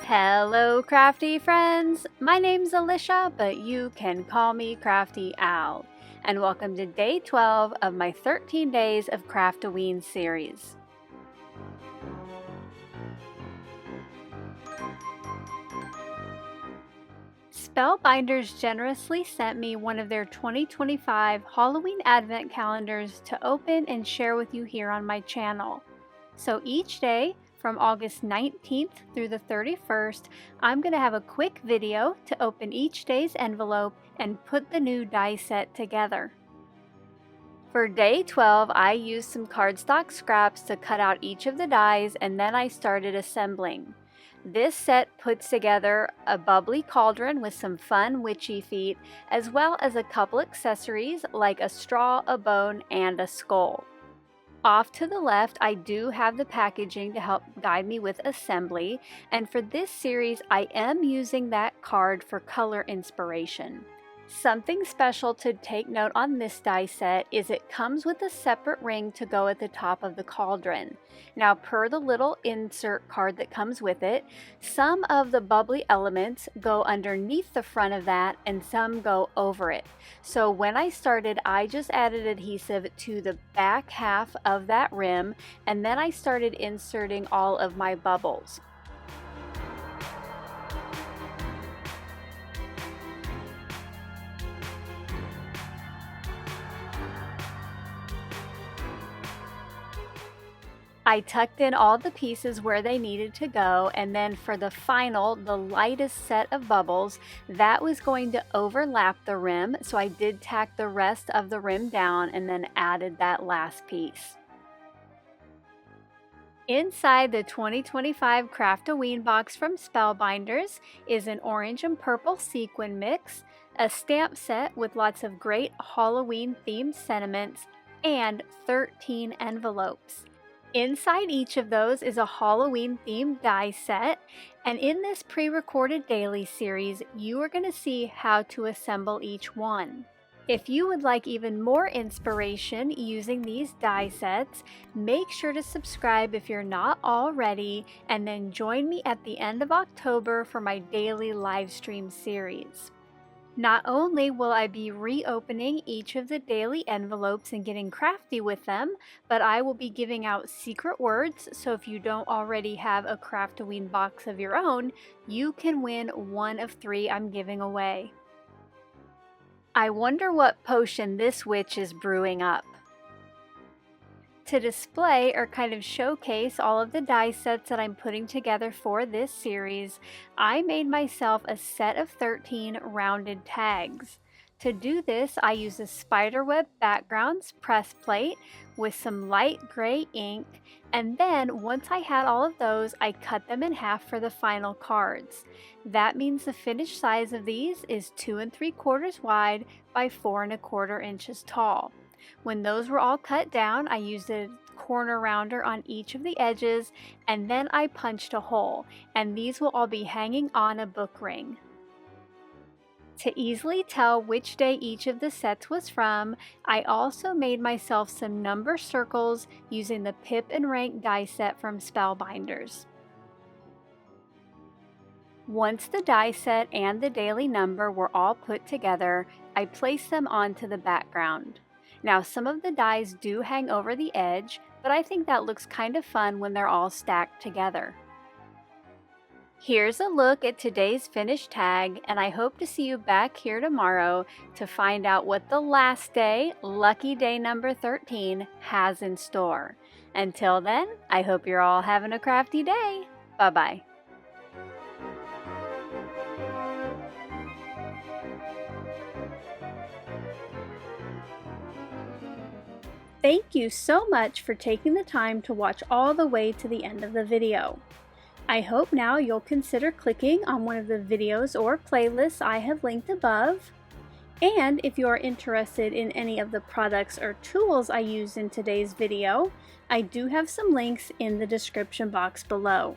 Hello crafty friends, my name's Alicia, but you can call me Crafty Owl, and welcome to day 12 of my 13 days of Craft-O-Ween series. Spellbinders generously sent me one of their 2025 Halloween Advent Calendars to open and share with you here on my channel. So each day, from August 19th through the 31st, I'm going to have a quick video to open each day's envelope and put the new die set together. For day 12, I used some cardstock scraps to cut out each of the dies, and then I started assembling. This set puts together a bubbly cauldron with some fun witchy feet, as well as a couple accessories like a straw, a bone, and a skull. Off to the left, I do have the packaging to help guide me with assembly, and for this series, I am using that card for color inspiration. Something special to take note on this die set is it comes with a separate ring to go at the top of the cauldron. Now, per the little insert card that comes with it, some of the bubbly elements go underneath the front of that and some go over it. So when I started, I just added adhesive to the back half of that rim, and then I started inserting all of my bubbles. I tucked in all the pieces where they needed to go, and then for the final, the lightest set of bubbles, that was going to overlap the rim, so I did tack the rest of the rim down and then added that last piece. Inside the 2025 Craft-O-Ween box from Spellbinders is an orange and purple sequin mix, a stamp set with lots of great Halloween themed sentiments, and 13 envelopes. Inside each of those is a Halloween themed die set, and in this pre-recorded daily series, you are going to see how to assemble each one. If you would like even more inspiration using these die sets, make sure to subscribe if you're not already, and then join me at the end of October for my daily live stream series. Not only will I be reopening each of the daily envelopes and getting crafty with them, but I will be giving out secret words, so if you don't already have a Craft-O-Ween box of your own, you can win one of 3 I'm giving away. I wonder what potion this witch is brewing up. To display or kind of showcase all of the die sets that I'm putting together for this series, I made myself a set of 13 rounded tags. To do this, I use a spiderweb backgrounds press plate with some light gray ink, and then once I had all of those, I cut them in half for the final cards. That means the finished size of these is 2 3/4 wide by 4 1/4 inches tall. When those were all cut down, I used a corner rounder on each of the edges, and then I punched a hole, and these will all be hanging on a book ring. To easily tell which day each of the sets was from, I also made myself some number circles using the Pip and Rank die set from Spellbinders. Once the die set and the daily number were all put together, I placed them onto the background. Now, some of the dies do hang over the edge, but I think that looks kind of fun when they're all stacked together. Here's a look at today's finished tag, and I hope to see you back here tomorrow to find out what the last day, lucky day number 13, has in store. Until then, I hope you're all having a crafty day. Bye-bye. Thank you so much for taking the time to watch all the way to the end of the video. I hope now you'll consider clicking on one of the videos or playlists I have linked above. And if you are interested in any of the products or tools I used in today's video, I do have some links in the description box below.